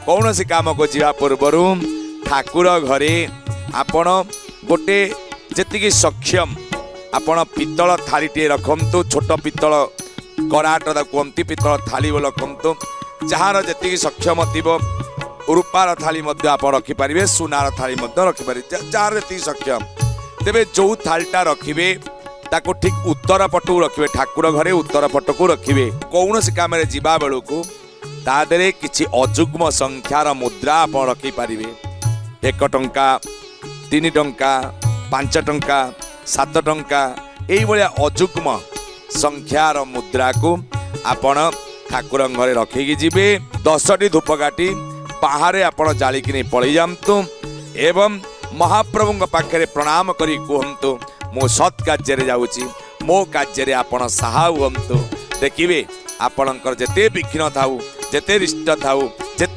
कौन सी काम को जीवा पूर्वर ठाकुर घरे आपण गोटे जी सक्षम आपण पितल थाली टे रखु छोट पितल कराट कहती पितल थाली रखु जार जी सक्षम थी रूपार थाली आप रखिपारे सुनार थाली रखिपारे जार जी सक्षम तेरे जो थालीटा रखिए ताको ठीक उत्तर पटू रखिए ठाकुर घरे उत्तर पटक रखिए कौन सी काम जीवा बेलू तादे किसी अजुग्म संख्यार मुद्रा आप रखिपारे 1 टंका 3 टंका 5 टंका 7 टंका ये अजुग्म संख्यार मुद्रा को आपण ठाकुर घरे रखिकी जीवे 10टी धूपकाठी बाहर आपण जालिकी पलि जातु एवं महाप्रभु पाखे प्रणाम करी कहतु मो सत् कार्य जाऊँगी मो कार्य आपण साहा हुंतु देखिए आपणकर जेते विघ्न थाऊ जेते रिष्ट थाऊ